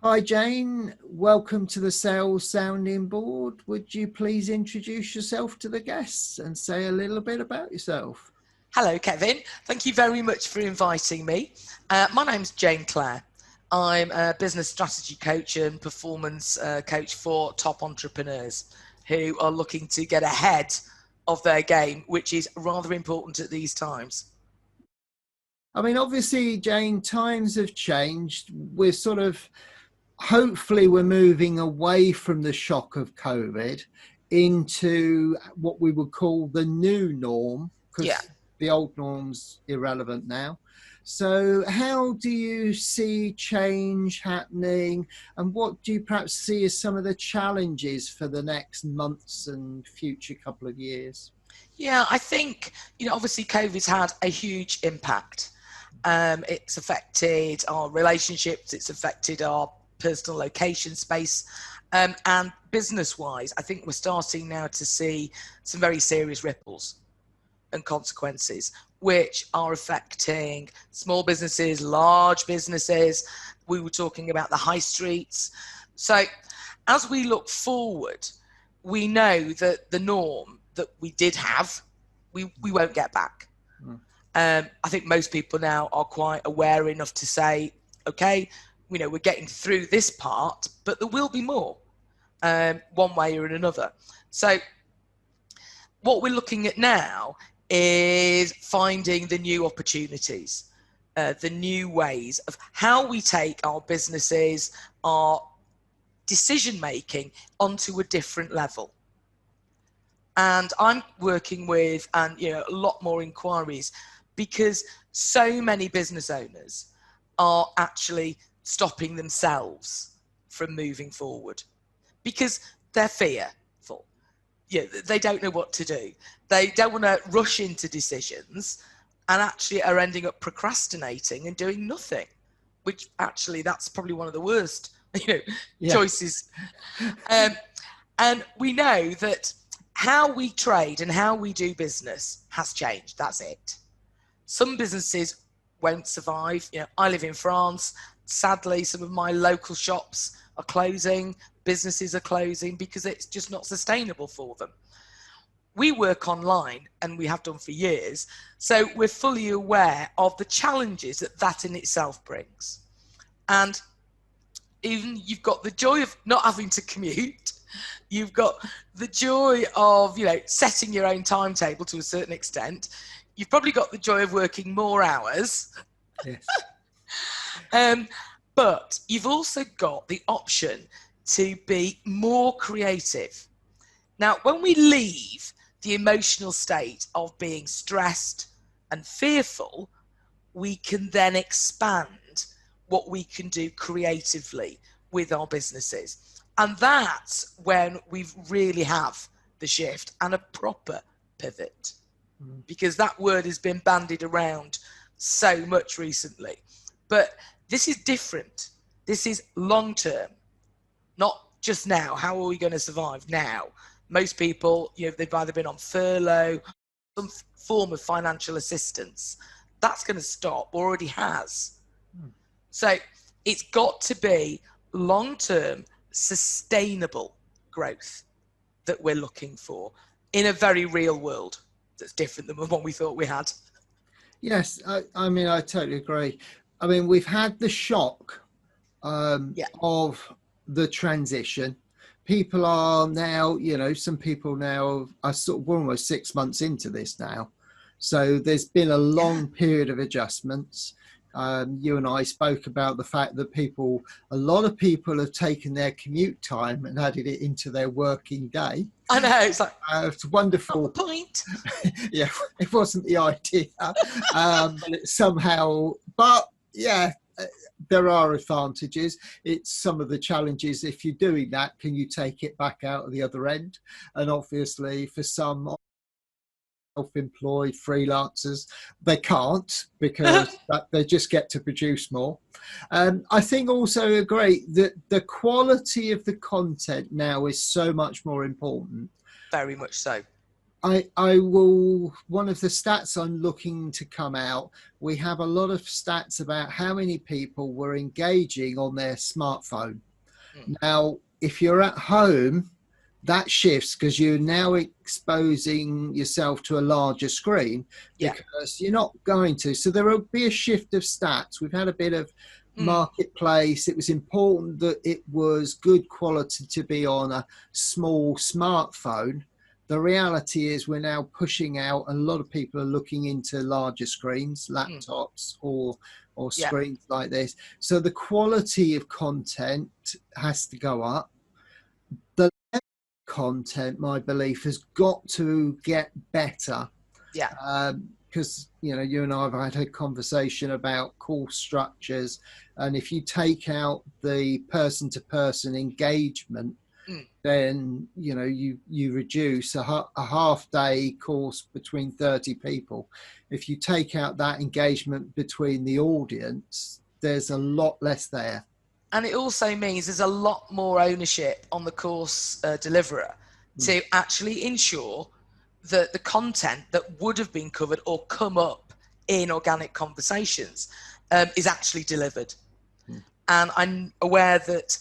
Hi Jane, welcome to the Sales Sounding Board. Would you please introduce yourself to the guests and say a little bit about yourself? Hello, Kevin. Thank you very much for inviting me. My name's Jane Clare. I'm a business strategy coach and performance coach for top entrepreneurs who are looking to get ahead of their game, which is rather important at these times. I mean, obviously, Jane, times have changed. Hopefully we're moving away from the shock of COVID into what we would call the new norm, Yeah. because the old norm's irrelevant now. So how do you see change happening, and what do you perhaps see as some of the challenges for the next months and future couple of years? Yeah, I think, obviously COVID's had a huge impact. It's affected our relationships, it's affected our personal location space, and business-wise, I think we're starting now to see some very serious ripples and consequences, which are affecting small businesses, large businesses. We were talking about the high streets. So as we look forward, we know that the norm that we did have, we won't get back. I think most people now are quite aware enough to say, okay, we're getting through this part, but there will be more, one way or another. So what we're looking at now is finding the new opportunities, the new ways of how we take our businesses, our decision making onto a different level. And I'm working with a lot more inquiries because so many business owners are actually stopping themselves from moving forward because they're fearful. They don't know what to do. They don't want to rush into decisions and actually are ending up procrastinating and doing nothing, which actually that's probably one of the worst choices. And we know that how we trade and how we do business has changed. That's it. Some businesses won't survive. I live in France. Sadly, some of my local shops are closing, businesses are closing because it's just not sustainable for them. We work online and we have done for years, so we're fully aware of the challenges that in itself brings. And even you've got the joy of not having to commute. You've got the joy of, setting your own timetable to a certain extent. You've probably got the joy of working more hours. Yes. But you've also got the option to be more creative. Now, when we leave the emotional state of being stressed and fearful, we can then expand what we can do creatively with our businesses. And that's when we really have the shift and a proper pivot, because that word has been bandied around so much recently. But this is different. This is long term, not just now. How are we going to survive now? Most people, they've either been on furlough, some form of financial assistance. That's going to stop, or already has. So it's got to be long-term, sustainable growth that we're looking for in a very real world that's different than the one we thought we had. Yes, I mean, I totally agree. I mean, we've had the shock of the transition. People are now, some people now are we're almost 6 months into this now. So there's been a long period of adjustments. You and I spoke about the fact that a lot of people have taken their commute time and added it into their working day. I know, it's like, it's wonderful. Not the point. Yeah, it wasn't the idea, but it somehow, there are advantages. It's some of the challenges. If you're doing that, can you take it back out of the other end? And obviously for some self-employed freelancers, they can't, because they just get to produce more. I think also agree that the quality of the content now is so much more important. Very much so. I will, one of the stats I'm looking to come out, we have a lot of stats about how many people were engaging on their smartphone. Now, if you're at home, that shifts because you're now exposing yourself to a larger screen because you're not going to. So there will be a shift of stats. We've had a bit of marketplace. It was important that it was good quality to be on a small smartphone. The reality is we're now pushing out, a lot of people are looking into larger screens, laptops or screens like this. So the quality of content has to go up. The content, my belief, has got to get better. Because you and I have had a conversation about course structures, and if you take out the person-to-person engagement, then you reduce a half-day course between 30 people. If you take out that engagement between the audience, there's a lot less there. And it also means there's a lot more ownership on the course deliverer to actually ensure that the content that would have been covered or come up in organic conversations is actually delivered. And I'm aware that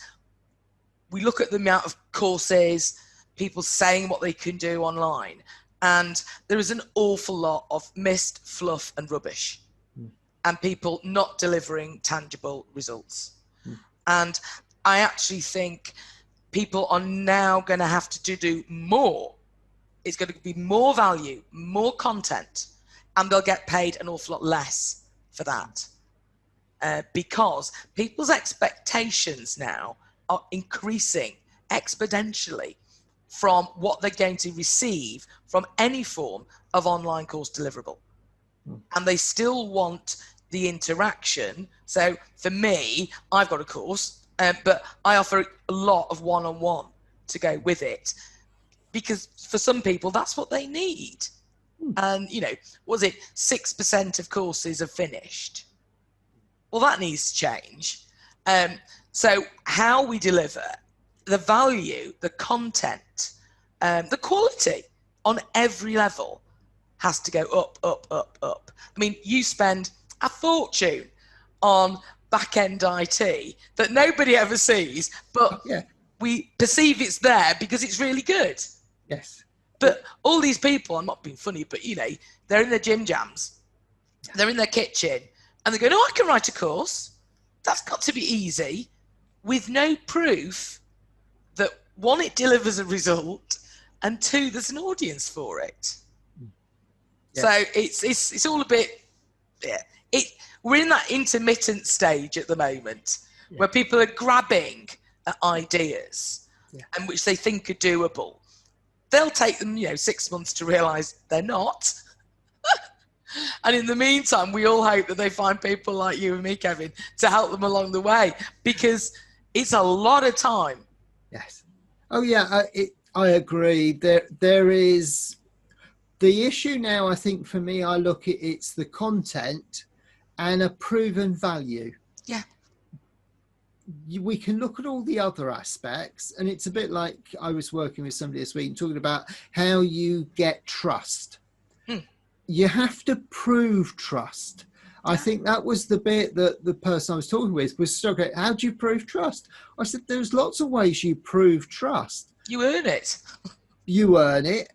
we look at the amount of courses, people saying what they can do online, and there is an awful lot of mist, fluff and rubbish, and people not delivering tangible results. And I actually think people are now going to have to do more. It's going to be more value, more content, and they'll get paid an awful lot less for that. Because people's expectations now are increasing exponentially from what they're going to receive from any form of online course deliverable. And they still want the interaction. So for me, I've got a course, but I offer a lot of one-on-one to go with it, because for some people, that's what they need. And, was it 6% of courses are finished? Well, that needs to change. So how we deliver the value, the content, the quality on every level has to go up, up, up, up. I mean, you spend a fortune on back-end IT that nobody ever sees, but we perceive it's there because it's really good. Yes. But all these people, I'm not being funny, but they're in their gym jams, they're in their kitchen, and they're going, I can write a course. That's got to be easy, with no proof that, one, it delivers a result, and two, there's an audience for it. So it's all a bit, we're in that intermittent stage at the moment where people are grabbing at ideas and which they think are doable. They'll take them, 6 months to realise they're not. And in the meantime, we all hope that they find people like you and me, Kevin, to help them along the way, because it's a lot of time. Yes. Oh, yeah, I agree. There is the issue now. I think for me, I look at it's the content and a proven value. Yeah. We can look at all the other aspects, and it's a bit like I was working with somebody this week and talking about how you get trust. You have to prove trust. I think that was the bit that the person I was talking with was struggling. How do you prove trust? I said, there's lots of ways you prove trust. You earn it. You earn it.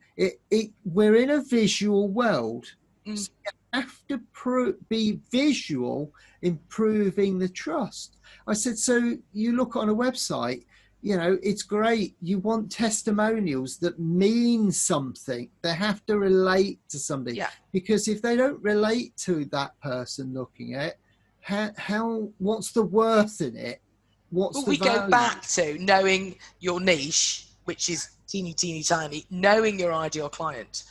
We're in a visual world. So you have to be visual in proving the trust. I said, so you look on a website, it's great. You want testimonials that mean something. They have to relate to somebody. Yeah. Because if they don't relate to that person looking at it, what's the worth in it? What's the value? Go back to knowing your niche, which is teeny, teeny, tiny, knowing your ideal client,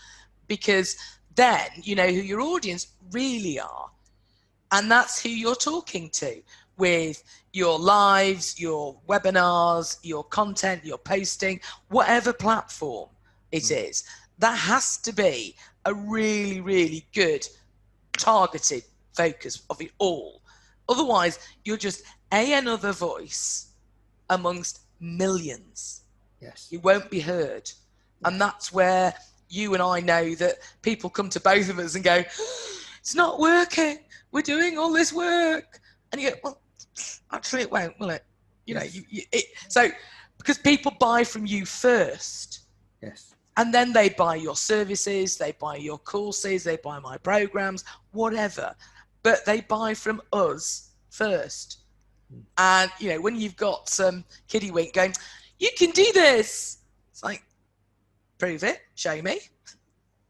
because then you know who your audience really are. And that's who you're talking to with your lives, your webinars, your content, your posting, whatever platform it is. That has to be a really, really good targeted focus of it all. Otherwise, you're just another voice amongst millions. Yes. You won't be heard. And that's where you and I know that people come to both of us and go, it's not working. We're doing all this work. And you go, well, actually it won't, will it? You know, so because people buy from you first. Yes. And then they buy your services, they buy your courses, they buy my programs, whatever. But they buy from us first. And, you know, when you've got some kiddie wink going, you can do this. It's like, prove it, show me.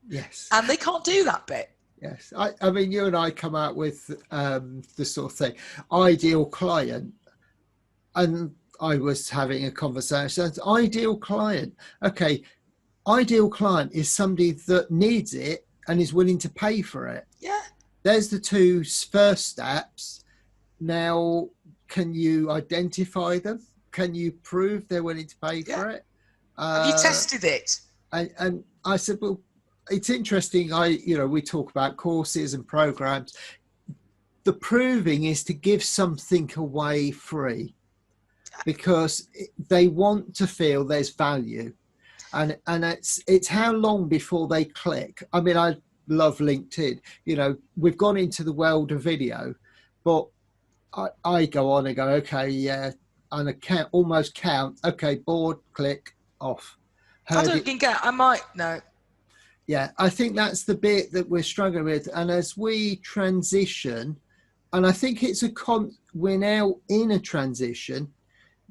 Yes. And they can't do that bit. Yes. I mean, you and I come out with the sort of thing, ideal client. And I was having a conversation, ideal client. Okay. Ideal client is somebody that needs it and is willing to pay for it. Yeah. There's the two first steps. Now, can you identify them? Can you prove they're willing to pay for it? Have you tested it? And I said, well, it's interesting. We talk about courses and programs. The proving is to give something away free because they want to feel there's value. And it's how long before they click. I mean, I love LinkedIn. You know, we've gone into the world of video, but I go on and go, okay, yeah, and I almost count. Okay, board, click, off. I don't think I might no. Yeah, I think that's the bit that we're struggling with. And as we transition, and I think it's we're now in a transition.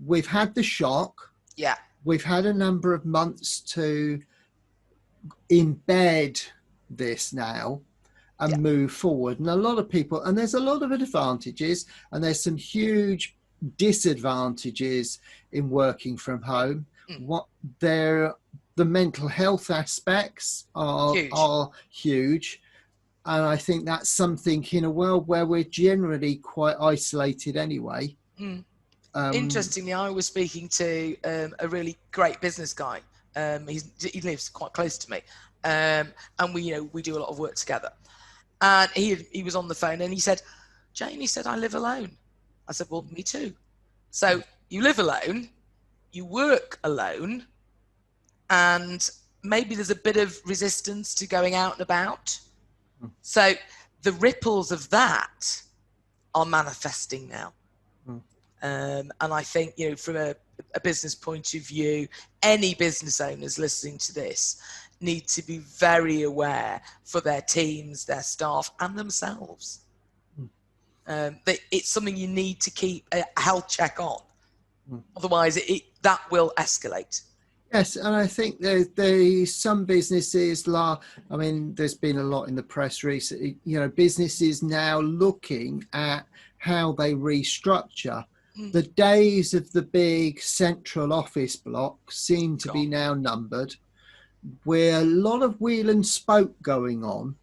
We've had the shock. Yeah. We've had a number of months to embed this now and move forward. And a lot of people, and there's a lot of advantages and there's some huge disadvantages in working from home. The mental health aspects are huge. And I think that's something in a world where we're generally quite isolated anyway. Interestingly, I was speaking to a really great business guy. He lives quite close to me, and we do a lot of work together. And he was on the phone and he said, "Jane," he said, "I live alone." I said, "Well, me too." So you live alone, you work alone, and maybe there's a bit of resistance to going out and about. So the ripples of that are manifesting now. And I think, from a business point of view, any business owners listening to this need to be very aware for their teams, their staff, and themselves. It's something you need to keep a health check on. Otherwise, that will escalate. Yes, and I think there's some businesses, there's been a lot in the press recently, businesses now looking at how they restructure. The days of the big central office blocks seem to be now numbered, where a lot of wheel and spoke going on,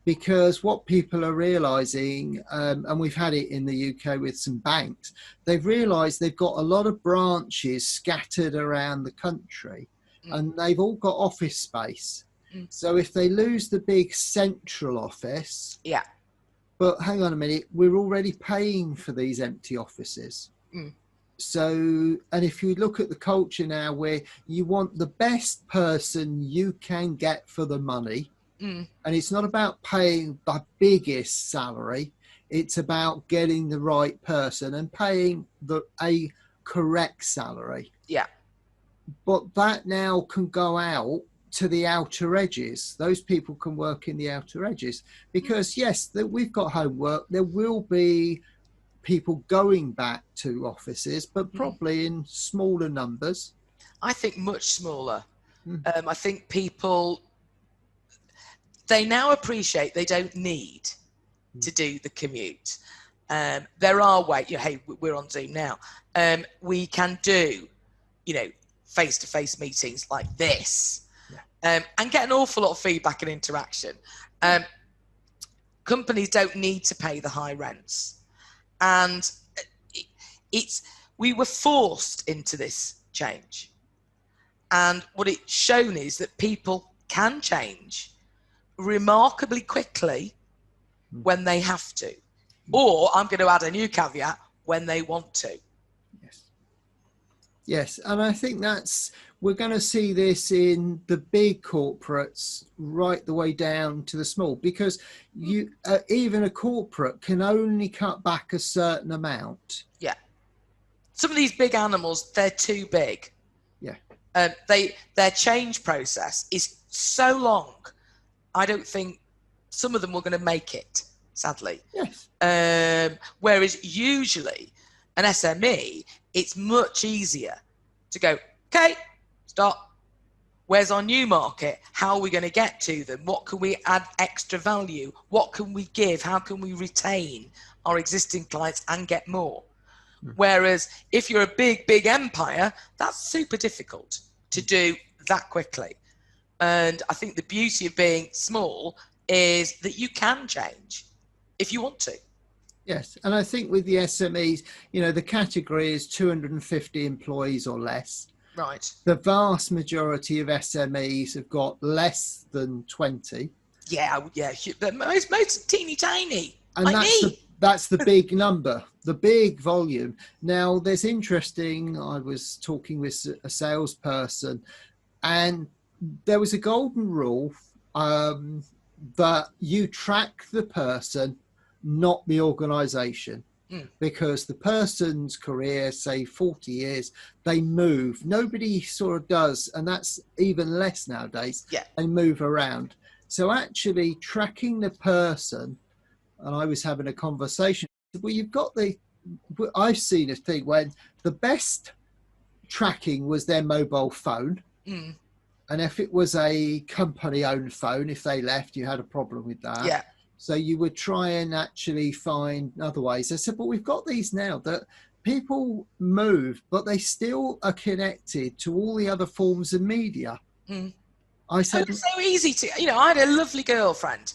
because what people are realising, and we've had it in the UK with some banks, they've realised they've got a lot of branches scattered around the country, and they've all got office space. So if they lose the big central office, but hang on a minute, we're already paying for these empty offices. So, and if you look at the culture now where you want the best person you can get for the money, and it's not about paying the biggest salary, it's about getting the right person and paying a correct salary. Yeah. But that now can go out to the outer edges. Those people can work in the outer edges because yes, we've got homework. There will be people going back to offices, but probably in smaller numbers. I think much smaller. I think people, they now appreciate they don't need to do the commute. There are ways, hey, we're on Zoom now. We can do, face-to-face meetings like this. And get an awful lot of feedback and interaction. Companies don't need to pay the high rents. And we were forced into this change. And what it's shown is that people can change remarkably quickly when they have to. Or I'm going to add a new caveat, when they want to. Yes, and I think we're going to see this in the big corporates right the way down to the small, because you even a corporate can only cut back a certain amount. Yeah. Some of these big animals, they're too big. Yeah. Their change process is so long. I don't think some of them were going to make it, sadly. Yes. Whereas usually an SME, it's much easier to go, okay, stop. Where's our new market? How are we going to get to them? What can we add extra value? What can we give? How can we retain our existing clients and get more? Whereas if you're a big empire, that's super difficult to do that quickly. And I think the beauty of being small is that you can change if you want to. Yes. And I think with the SMEs, the category is 250 employees or less. Right. The vast majority of SMEs have got less than 20. Yeah. But most teeny tiny. And like that's the big number, the big volume. Now, there's interesting, I was talking with a salesperson, and there was a golden rule that you track the person, not the organization. Because the person's career, say 40 years, they move. Nobody sort of does, and that's even less nowadays. Yeah. They move around. So actually tracking the person, and I was having a conversation, well, I've seen a thing when the best tracking was their mobile phone. And if it was a company-owned phone, if they left, you had a problem with that. Yeah. So you would try and actually find other ways. I said, but we've got these now that people move, but they still are connected to all the other forms of media. I said, it's so easy to, I had a lovely girlfriend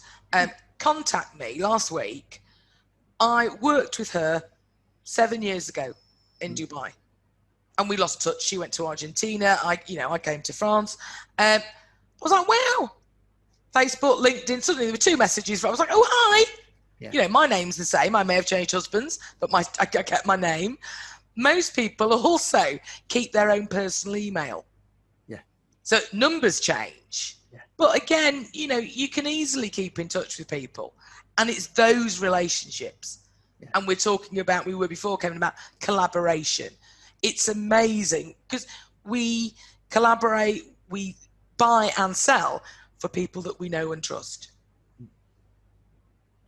contact me last week. I worked with her 7 years ago in Dubai, and we lost touch. She went to Argentina. I came to France. I was like, wow. Facebook, LinkedIn, suddenly there were two messages. I was like, oh, hi. Yeah. My name's the same. I may have changed husbands, but I kept my name. Most people also keep their own personal email. Yeah. So numbers change. Yeah. But again, you can easily keep in touch with people. And it's those relationships. Yeah. And we're talking about, we were before, Kevin, about collaboration. It's amazing because we collaborate, we buy and sell for people that we know and trust.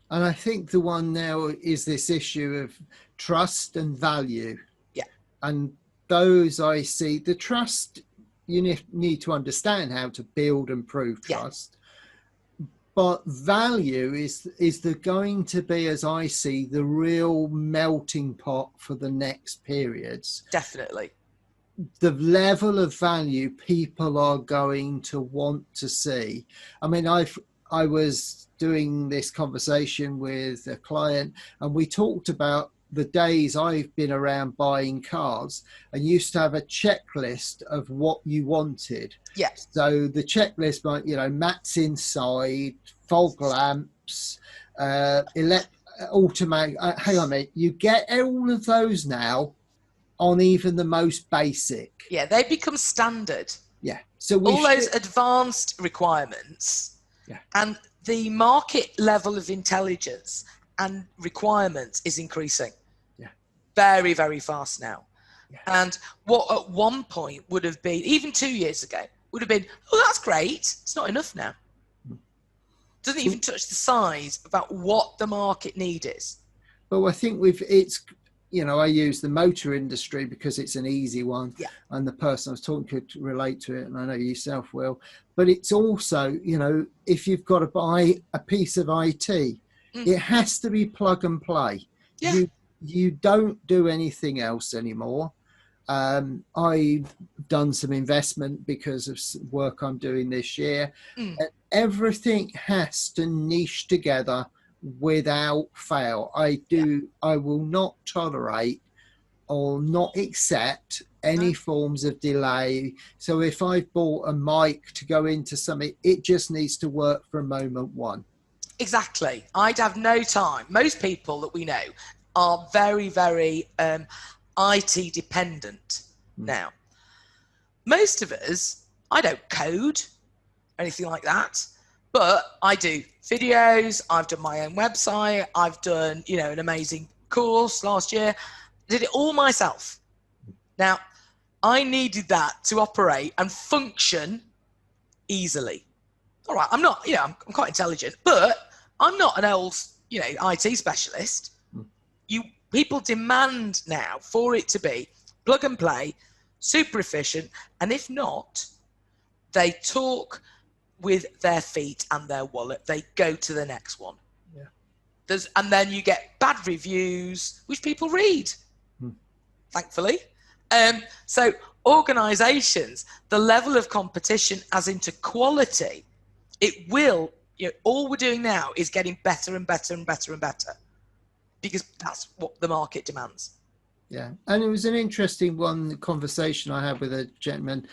And I think the one now is this issue of trust and value. Yeah. And those I see, the trust, you need to understand how to build and prove trust. Yeah. But value is going to be, as I see, the real melting pot for the next periods. Definitely. The level of value people are going to want to see. I mean, I was doing this conversation with a client, and we talked about the days I've been around buying cars and used to have a checklist of what you wanted. Yes. So the checklist, like, mats inside, fog lamps, automatic. Hang on a minute. You get all of those now on even the most basic. Yeah, they become standard. Yeah. So all those advanced requirements. Yeah. And the market level of intelligence and requirements is increasing. Yeah. Very, very fast now. Yeah. And what at one point would have been, even 2 years ago, would have been, oh, that's great. It's not enough now. Doesn't even touch the size about what the market need is. Well, I think I use the motor industry because it's an easy one. Yeah. And the person I was talking could relate to it, and I know you yourself will. But it's also, if you've got to buy a piece of IT, it has to be plug and play. Yeah. You don't do anything else anymore. I've done some investment because of work I'm doing this year. And everything has to niche together without fail. I will not tolerate or not accept any forms of delay. So if I've bought a mic to go into something, it just needs to work from moment one. Exactly. I'd have no time. Most people that we know are very, very IT dependent now. most of us, I don't code, anything like that, but I do videos. I've done my own website. I've done, an amazing course last year. I did it all myself. Now, I needed that to operate and function easily. All right, I'm not, I'm quite intelligent, but I'm not an old, IT specialist. People demand now for it to be plug and play, super efficient, and if not, they talk with their feet and their wallet. They go to the next one. Yeah. And then you get bad reviews, which people read, thankfully. So organisations, the level of competition as into quality, it will, all we're doing now is getting better and better and better and better, because that's what the market demands. Yeah, and it was an interesting conversation I had with a gentleman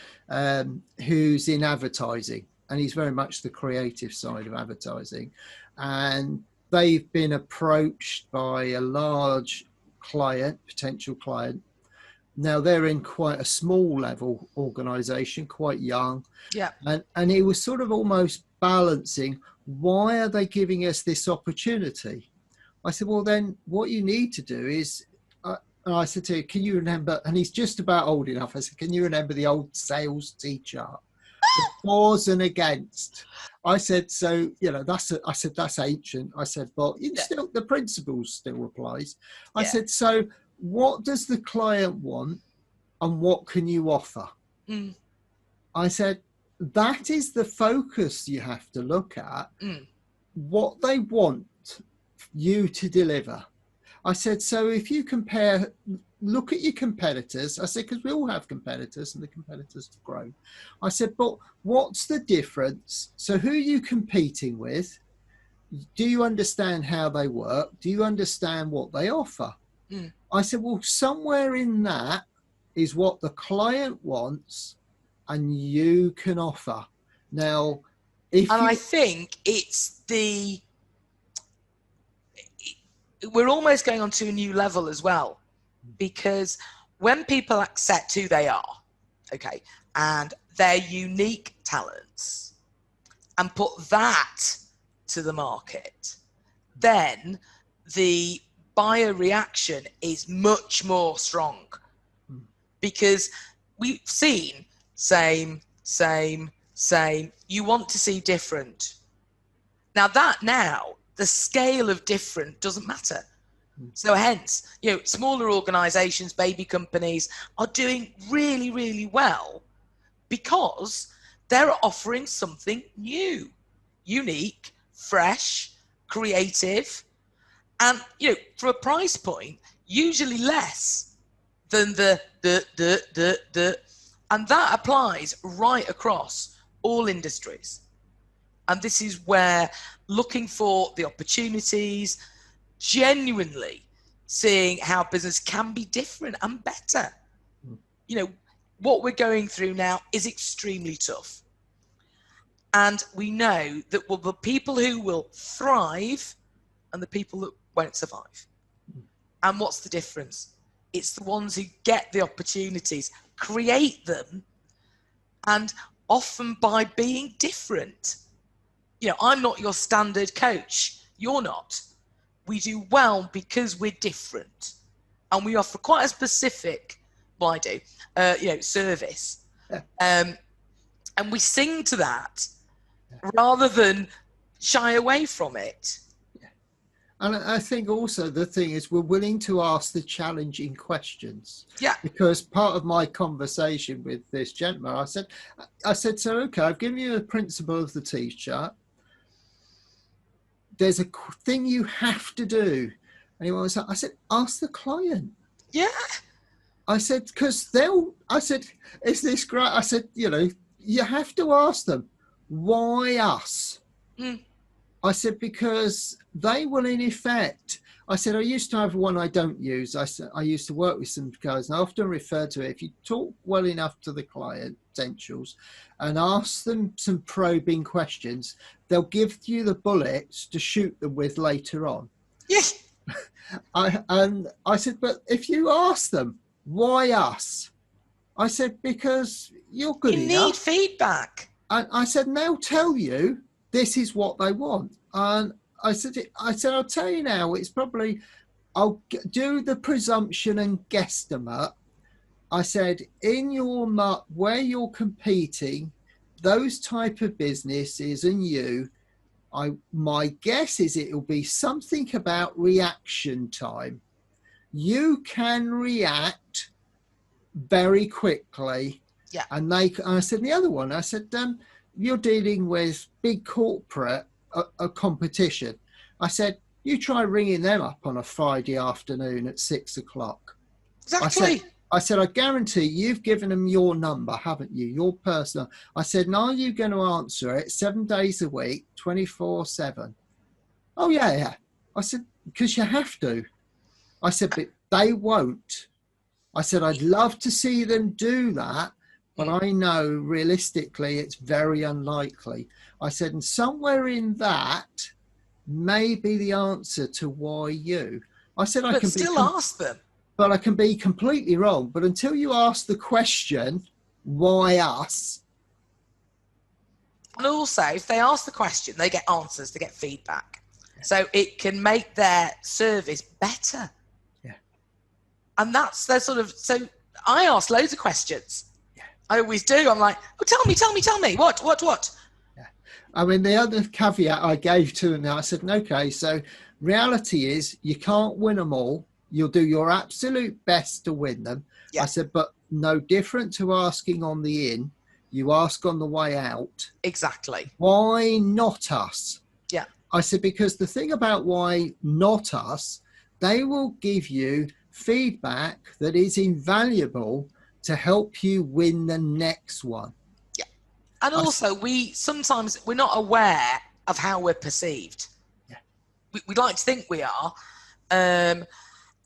who's in advertising, and he's very much the creative side of advertising. And they've been approached by a large potential client. Now they're in quite a small level organisation, quite young. Yeah. And he was sort of almost balancing, why are they giving us this opportunity? I said, well, then what you need to do is, and I said to him, can you remember, and he's just about old enough, I said, can you remember the old sales T-chart? The fors and against. I said, so, I said, that's ancient. I said, but still, the principles still applies. I said, so what does the client want and what can you offer? I said, that is the focus you have to look at. What they want you to deliver. I said, so if you look at your competitors, I said, because we all have competitors and the competitors have grown. I said, but what's the difference? So who are you competing with? Do you understand how they work? Do you understand what they offer? I said, well, somewhere in that is what the client wants and you can offer. Now, I think we're almost going on to a new level as well, because when people accept who they are, okay, and their unique talents, and put that to the market, then the buyer reaction is much more strong, because we've seen same, you want to see different. Now the scale of different doesn't matter. So hence, smaller organizations, baby companies are doing really, really well because they're offering something new, unique, fresh, creative, and, for a price point, usually less than and that applies right across all industries. And this is where looking for the opportunities, genuinely seeing how business can be different and better. What we're going through now is extremely tough. And we know that the people who will thrive and the people that won't survive. And what's the difference? It's the ones who get the opportunities, create them, and often by being different. I'm not your standard coach. You're not. We do well because we're different. And we offer quite a specific, service. Yeah. And we sing to that rather than shy away from it. Yeah. And I think also the thing is we're willing to ask the challenging questions. Yeah. Because part of my conversation with this gentleman, I said, so, okay, I've given you a principle of the T-chart. There's a thing you have to do. And he was like, I said, ask the client. Yeah. I said, because is this great? I said, you have to ask them, why us? I said, because they will in effect, I said, I used to have one I don't use. I used to work with some guys, and I often refer to it. If you talk well enough to the client potentials and ask them some probing questions, they'll give you the bullets to shoot them with later on. Yes. I said, but if you ask them, why us? I said, because you're good You enough. need feedback. And I said, and they'll tell you this is what they want. And I said, I'll tell you now, it's probably, I'll do the presumption and guesstimate. I said, in your where you're competing, those type of businesses and you, my guess is it'll be something about reaction time. You can react very quickly. Yeah. And I said, the other one, I said, you're dealing with big corporate a competition. I said, you try ringing them up on a Friday afternoon at 6 o'clock. Exactly. I said, I guarantee you've given them your number, haven't you? Your personal. I said, and are you going to answer it 7 days a week, 24/7? Oh, yeah. I said, because you have to. I said, but they won't. I said, I'd love to see them do that, but I know realistically it's very unlikely. I said, and somewhere in that may be the answer to why you. I said, I can still ask them. But I can be completely wrong. But until you ask the question, why us? And also, if they ask the question, they get answers, they get feedback. So it can make their service better. Yeah. And that's their sort of, so I ask loads of questions. Yeah. I always do. I'm like, oh, tell me. What? Yeah. I mean, the other caveat I gave to them now, I said, okay, so reality is you can't win them all. You'll do your absolute best to win them. Yeah. I said, but no different to asking on the in, you ask on the way out. Exactly. Why not us? Yeah. I said, because the thing about why not us, they will give you feedback that is invaluable to help you win the next one. Yeah. And also, sometimes we're not aware of how we're perceived. Yeah. We'd like to think we are.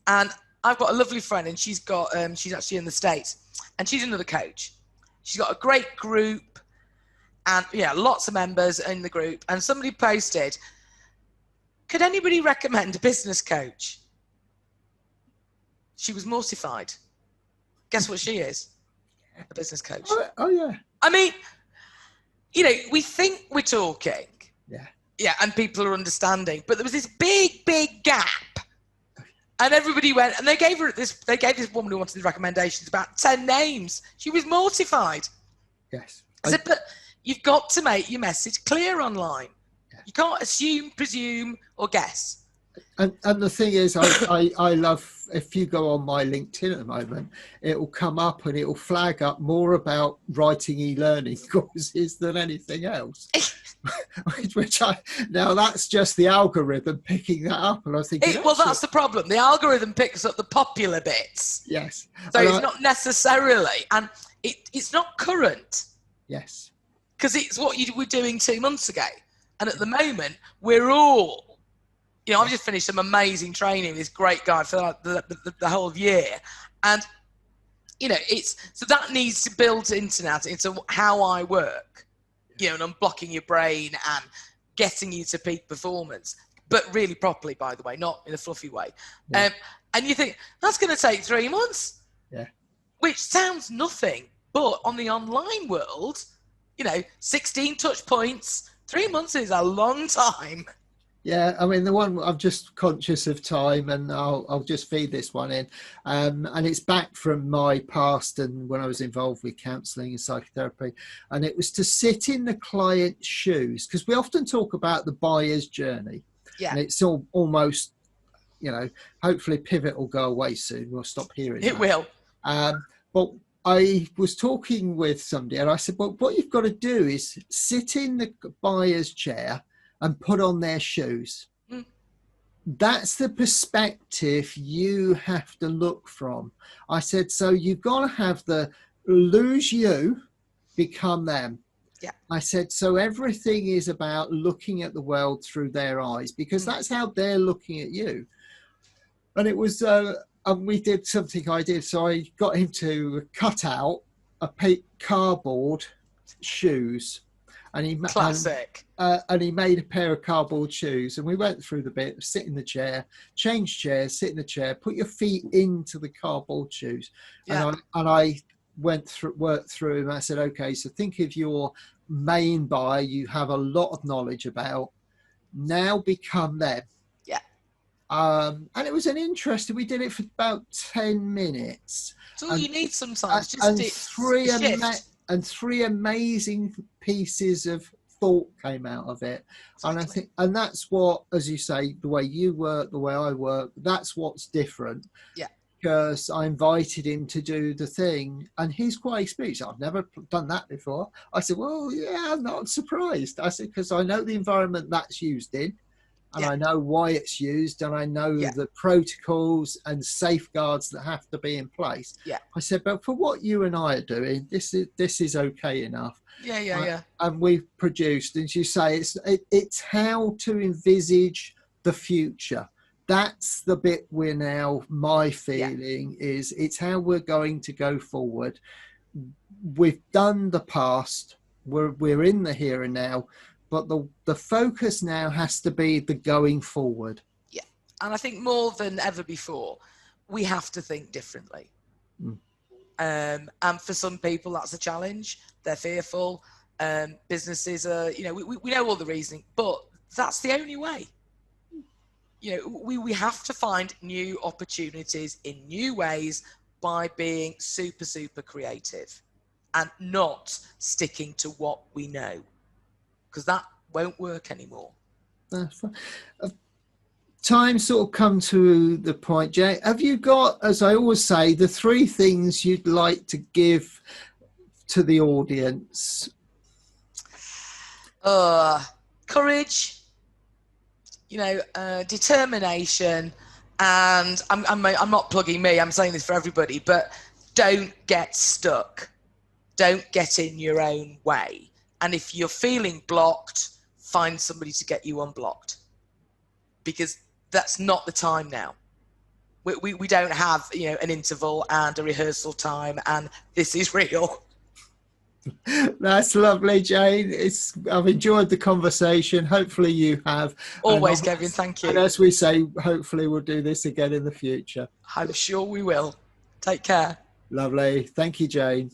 And I've got a lovely friend, and she's actually in the States, and she's another coach. She's got a great group, and lots of members in the group. And somebody posted, could anybody recommend a business coach? She was mortified. Guess what she is? A business coach. Oh yeah. I mean, we think we're talking. Yeah. Yeah, and people are understanding. But there was this big gap. And everybody went, and they gave this woman who wanted the recommendations about 10 names. She was mortified. Yes. I said, but you've got to make your message clear online. Yeah. You can't assume, presume, or guess. And the thing is, I love, if you go on my LinkedIn at the moment, it will come up and it will flag up more about writing e-learning courses than anything else. Now that's just the algorithm picking that up, and I was thinking, that's the problem. The algorithm picks up the popular bits. Yes. So it's not necessarily, and it's not current. Yes. Because it's what you were doing 2 months ago, and at the moment we're all. I've just finished some amazing training with this great guy for the whole year. And, so that needs to build into how I work, and unblocking your brain and getting you to peak performance, but really properly, by the way, not in a fluffy way. Yeah. And you think, that's going to take 3 months. Yeah. Which sounds nothing, but on the online world, 16 touch points, 3 months is a long time. Yeah, I mean, the one, I'm just conscious of time, and I'll just feed this one in. And it's back from my past and when I was involved with counselling and psychotherapy. And it was to sit in the client's shoes, because we often talk about the buyer's journey. Yeah. And it's almost, hopefully Pivot will go away soon. We'll stop hearing it. It will. But I was talking with somebody and I said, well, what you've got to do is sit in the buyer's chair and put on their shoes. Mm. That's the perspective you have to look from. I said, so you've got to have lose you, become them. Yeah. I said, so everything is about looking at the world through their eyes, because that's how they're looking at you. And it was, and we did something I did. So I got him to cut out a cardboard shoes. And he classic. And he made a pair of cardboard shoes, and we went through the bit: sit in the chair, change chairs, sit in the chair, put your feet into the cardboard shoes. Yeah. And I worked through and I said, okay, so think of your main buyer you have a lot of knowledge about. Now become them. Yeah. And it was an interesting, we did it for about 10 minutes. It's all you need sometimes. And three amazing pieces of thought came out of it. Exactly. And I think, and that's what, as you say, the way you work, the way I work, that's what's different. Yeah. Because I invited him to do the thing, and he's quite experienced. I've never done that before. I said, well, yeah, I'm not surprised. I said, because I know the environment that's used in, and I know why it's used, and I know the protocols and safeguards that have to be in place. Yeah. I said, but for what you and I are doing, this is okay enough. Yeah. And we've produced, as you say, it's how to envisage the future. That's the bit we're now, my feeling is it's how we're going to go forward. We've done the past, we're in the here and now, but the focus now has to be the going forward. Yeah. And I think more than ever before, we have to think differently. And for some people, that's a challenge. They're fearful. Businesses are, we know all the reasoning, but that's the only way. We have to find new opportunities in new ways by being super, super creative and not sticking to what we know, because that won't work anymore. Time sort of come to the point, Jay. Have you got, as I always say, the three things you'd like to give to the audience? Courage, determination, and I'm not plugging me, I'm saying this for everybody, but don't get stuck. Don't get in your own way. And if you're feeling blocked, find somebody to get you unblocked, because that's not the time now. We don't have, an interval and a rehearsal time, and this is real. That's lovely, Jane. I've enjoyed the conversation. Hopefully you have. Always, Kevin. Thank you. And as we say, hopefully we'll do this again in the future. I'm sure we will. Take care. Lovely. Thank you, Jane.